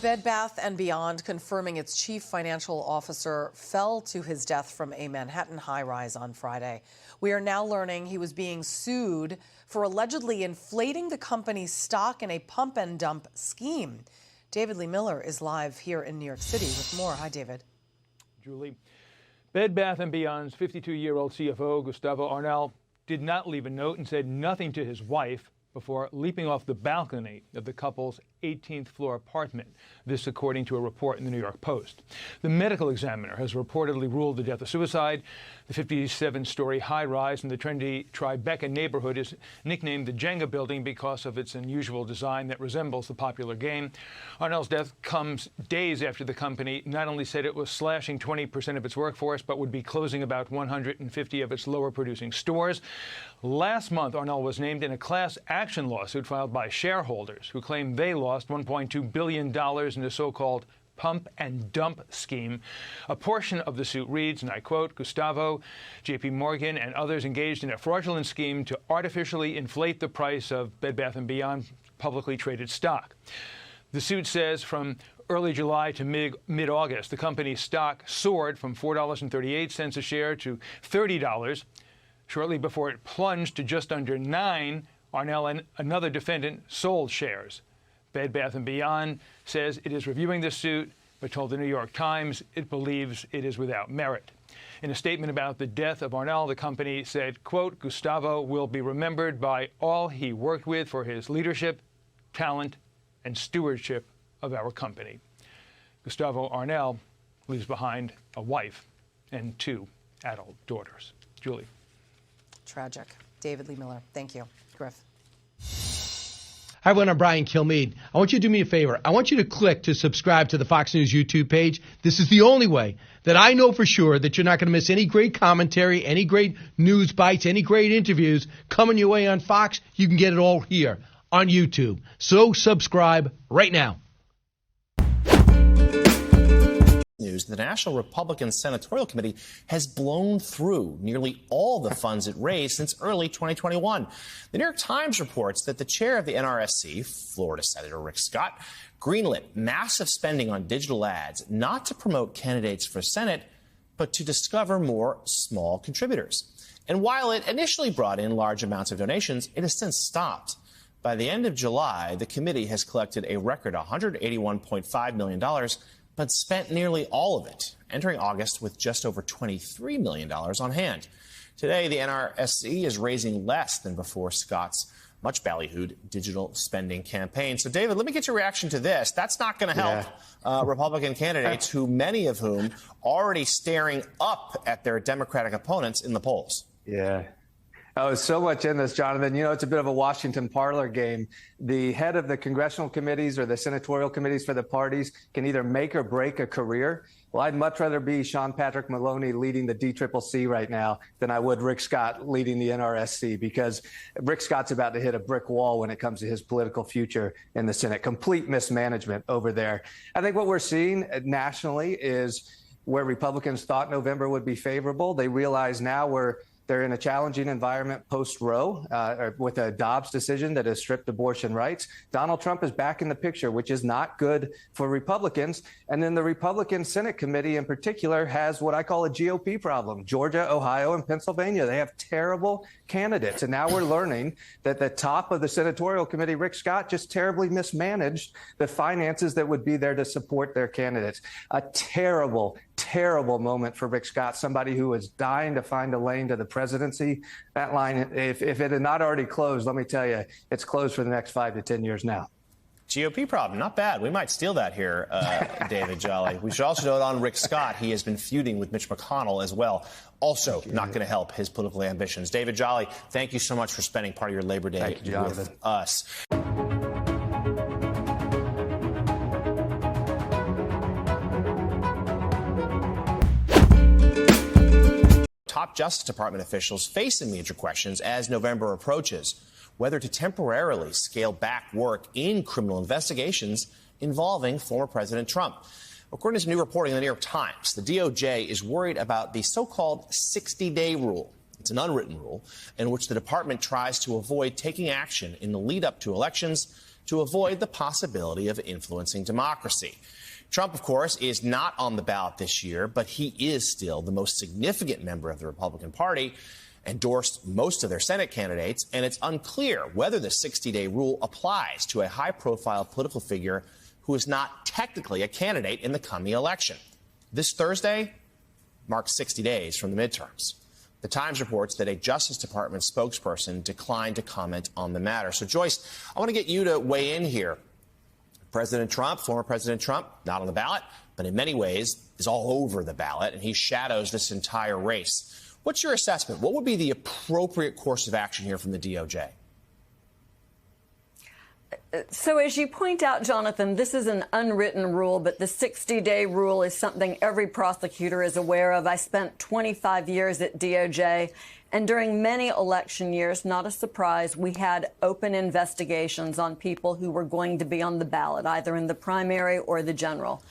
Bed Bath & Beyond confirming its chief financial officer fell to his death from a Manhattan high-rise on Friday. We are now learning he was being sued for allegedly inflating the company's stock in a pump-and-dump scheme. David Lee Miller is live here in New York City with more. Hi, David. Julie, Bed Bath & Beyond's 52-year-old CFO, Gustavo Arnal, did not leave a note and said nothing to his wife before leaping off the balcony of the couple's 18th floor apartment. This according to a report in the New York Post. The medical examiner has reportedly ruled the death a suicide. The 57-story high-rise in the trendy Tribeca neighborhood is nicknamed the Jenga building because of its unusual design that resembles the popular game. Arnell's death comes days after the company not only said it was slashing 20% of its workforce, but would be closing about 150 of its lower-producing stores. Last month, Arnell was named in a class action lawsuit filed by shareholders who claim they lost $1.2 billion in the so-called pump and dump scheme. A portion of the suit reads, and I quote, Gustavo, JP Morgan, and others engaged in a fraudulent scheme to artificially inflate the price of Bed Bath & Beyond publicly traded stock. The suit says from early July to mid-August, the company's stock soared from $4.38 a share to $30. Shortly before it plunged to just under $9, Arnell and another defendant sold shares. Bed Bath & Beyond says it is reviewing the suit, but told the New York Times it believes it is without merit. In a statement about the death of Arnell, the company said, quote, Gustavo will be remembered by all he worked with for his leadership, talent, and stewardship of our company. Gustavo Arnell leaves behind a wife and 2 adult daughters. Julie. Tragic. David Lee Miller, thank you. Griff. Hi, everyone. I'm Brian Kilmeade. I want you to do me a favor. I want you to click to subscribe to the Fox News YouTube page. This is the only way that I know for sure that you're not going to miss any great commentary, any great news bites, any great interviews coming your way on Fox. You can get it all here on YouTube. So subscribe right now. News, the National Republican Senatorial Committee has blown through nearly all the funds it raised since early 2021. The New York Times reports that the chair of the NRSC, Florida Senator RickScott, greenlit massive spending on digital ads, not to promote candidates for Senate, but to discover more small contributors. And while it initially brought in large amounts of donations, it has since stopped. By the end of July, the committee has collected a record $181.5 million, but spent nearly all of it, entering August with just over $23 million on hand. Today, the NRSC is raising less than before Scott's much ballyhooed digital spending campaign. So, David, let me get your reaction to this. That's not going to help Republican candidates, who many of whom already staring up at their Democratic opponents in the polls. Yeah. Oh, so much in this, Jonathan. You know, it's a bit of a Washington parlor game. The head of the congressional committees or the senatorial committees for the parties can either make or break a career. Well, I'd much rather be Sean Patrick Maloney leading the DCCC right now than I would Rick Scott leading the NRSC, because Rick Scott's about to hit a brick wall when it comes to his political future in the Senate. Complete mismanagement over there. I think what we're seeing nationally is where Republicans thought November would be favorable. They realize now they're in a challenging environment post-Roe with a Dobbs decision that has stripped abortion rights. Donald Trump is back in the picture, which is not good for Republicans. And then the Republican Senate committee in particular has what I call a GOP problem. Georgia, Ohio, and Pennsylvania, they have terrible candidates. And now we're learning that the top of the senatorial committee, Rick Scott, just terribly mismanaged the finances that would be there to support their candidates. A terrible moment for Rick Scott, somebody who was dying to find a lane to the presidency. That line, if it had not already closed, let me tell you, it's closed for the next 5 to 10 years now. GOP problem, not bad. We might steal that here, David Jolly. We should also note on Rick Scott, he has been feuding with Mitch McConnell as well. Also not going to help his political ambitions. David Jolly, thank you so much for spending part of your Labor Day with us. Top Justice Department officials facing major questions as November approaches, whether to temporarily scale back work in criminal investigations involving former President Trump. According to new reporting in the New York Times, the DOJ is worried about the so-called 60-day rule. It's an unwritten rule in which the department tries to avoid taking action in the lead up to elections to avoid the possibility of influencing democracy. Trump, of course, is not on the ballot this year, but he is still the most significant member of the Republican Party, endorsed most of their Senate candidates, and it's unclear whether the 60-day rule applies to a high-profile political figure who is not technically a candidate in the coming election. This Thursday marks 60 days from the midterms. The Times reports that a Justice Department spokesperson declined to comment on the matter. So, Joyce, I want to get you to weigh in here. President Trump, former President Trump, not on the ballot, but in many ways is all over the ballot, and he shadows this entire race. What's your assessment? What would be the appropriate course of action here from the DOJ? So as you point out, Jonathan, this is an unwritten rule, but the 60-day rule is something every prosecutor is aware of. I spent 25 years at DOJ, and during many election years, not a surprise, we had open investigations on people who were going to be on the ballot, either in the primary or the general.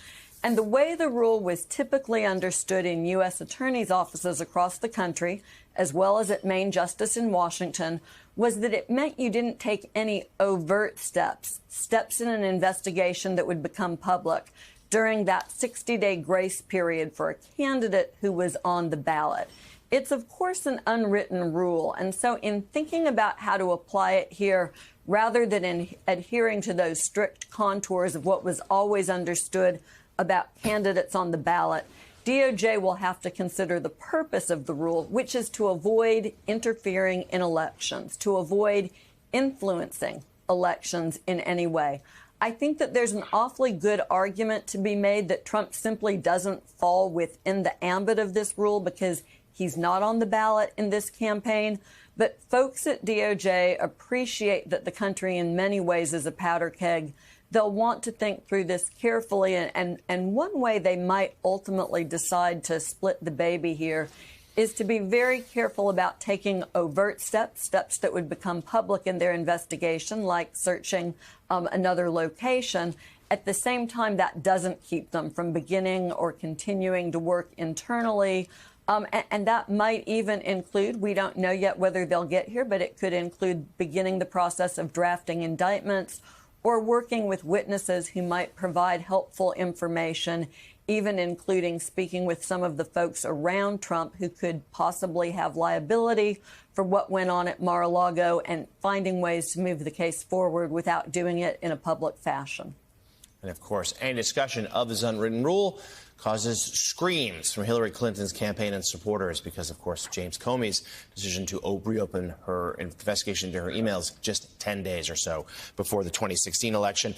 And the way the rule was typically understood in U.S. attorneys' offices across the country, as well as at Main Justice in Washington, was that it meant you didn't take any overt steps in an investigation that would become public during that 60-day grace period for a candidate who was on the ballot. It's, of course, an unwritten rule. And so in thinking about how to apply it here, rather than in adhering to those strict contours of what was always understood about candidates on the ballot, DOJ will have to consider the purpose of the rule, which is to avoid interfering in elections, to avoid influencing elections in any way. I think that there's an awfully good argument to be made that Trump simply doesn't fall within the ambit of this rule because he's not on the ballot in this campaign. But folks at DOJ appreciate that the country in many ways is a powder keg. They'll want to think through this carefully, and one way they might ultimately decide to split the baby here is to be very careful about taking overt steps that would become public in their investigation, like searching another location. At the same time, that doesn't keep them from beginning or continuing to work internally. And that might even include, we don't know yet whether they'll get here, but it could include beginning the process of drafting indictments or working with witnesses who might provide helpful information, even including speaking with some of the folks around Trump who could possibly have liability for what went on at Mar-a-Lago, and finding ways to move the case forward without doing it in a public fashion. And, of course, any discussion of this unwritten rule causes screams from Hillary Clinton's campaign and supporters because, of course, James Comey's decision to reopen her investigation into her emails just 10 days or so before the 2016 election.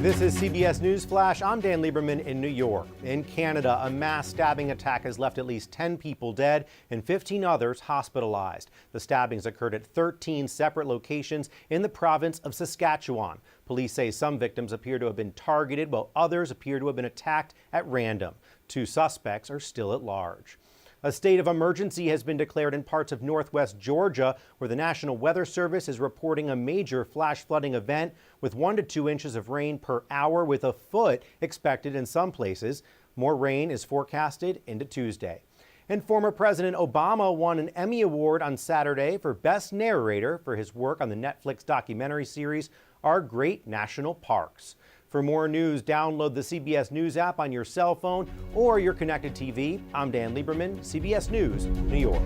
This is CBS News Flash. I'm Dan Lieberman in New York. In Canada, a mass stabbing attack has left at least 10 people dead and 15 others hospitalized. The stabbings occurred at 13 separate locations in the province of Saskatchewan. Police say some victims appear to have been targeted, while others appear to have been attacked at random. 2 suspects are still at large. A state of emergency has been declared in parts of northwest Georgia, where the National Weather Service is reporting a major flash flooding event with 1 to 2 inches of rain per hour, with a foot expected in some places. More rain is forecasted into Tuesday. And former President Obama won an Emmy Award on Saturday for Best Narrator for his work on the Netflix documentary series Our Great National Parks. For more news, download the CBS News app on your cell phone or your connected TV. I'm Dan Lieberman, CBS News, New York.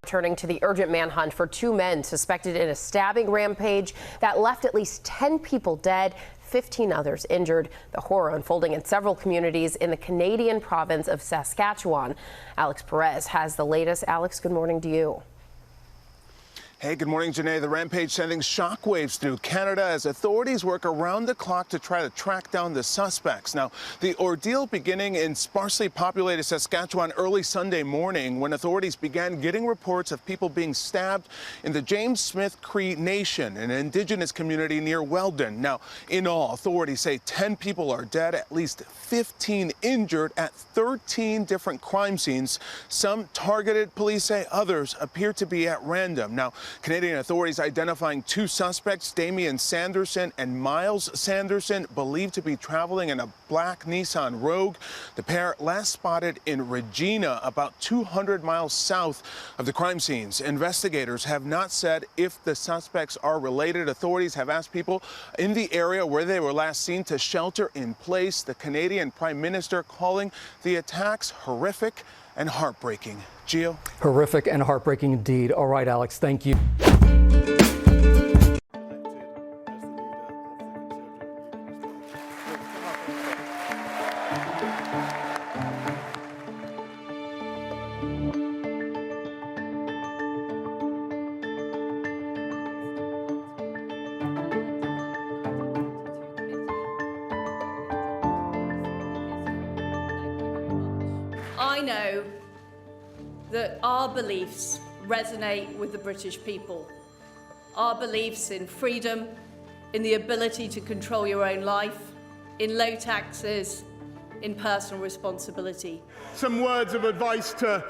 Turning to the urgent manhunt for 2 men suspected in a stabbing rampage that left at least 10 people dead, 15 others injured. The horror unfolding in several communities in the Canadian province of Saskatchewan. Alex Perez has the latest. Alex, good morning to you. Hey, good morning, Janae. The rampage sending shockwaves through Canada as authorities work around the clock to try to track down the suspects. Now, the ordeal beginning in sparsely populated Saskatchewan early Sunday morning when authorities began getting reports of people being stabbed in the James Smith Cree Nation, an indigenous community near Weldon. Now, in all, authorities say 10 people are dead, at least 15 injured at 13 different crime scenes. Some targeted, police say, others appear to be at random. Now, Canadian authorities identifying two suspects, Damian Sanderson and Miles Sanderson, believed to be traveling in a black Nissan Rogue. The pair last spotted in Regina, about 200 miles south of the crime scenes. Investigators have not said if the suspects are related. Authorities have asked people in the area where they were last seen to shelter in place. The Canadian Prime Minister calling the attacks horrific and heartbreaking. Gio? Horrific and heartbreaking indeed. All right, Alex, thank you. I know that our beliefs resonate with the British people. Our beliefs in freedom, in the ability to control your own life, in low taxes, in personal responsibility. Some words of advice to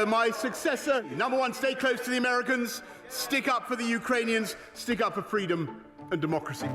my successor. Number one, stay close to the Americans, stick up for the Ukrainians, stick up for freedom and democracy.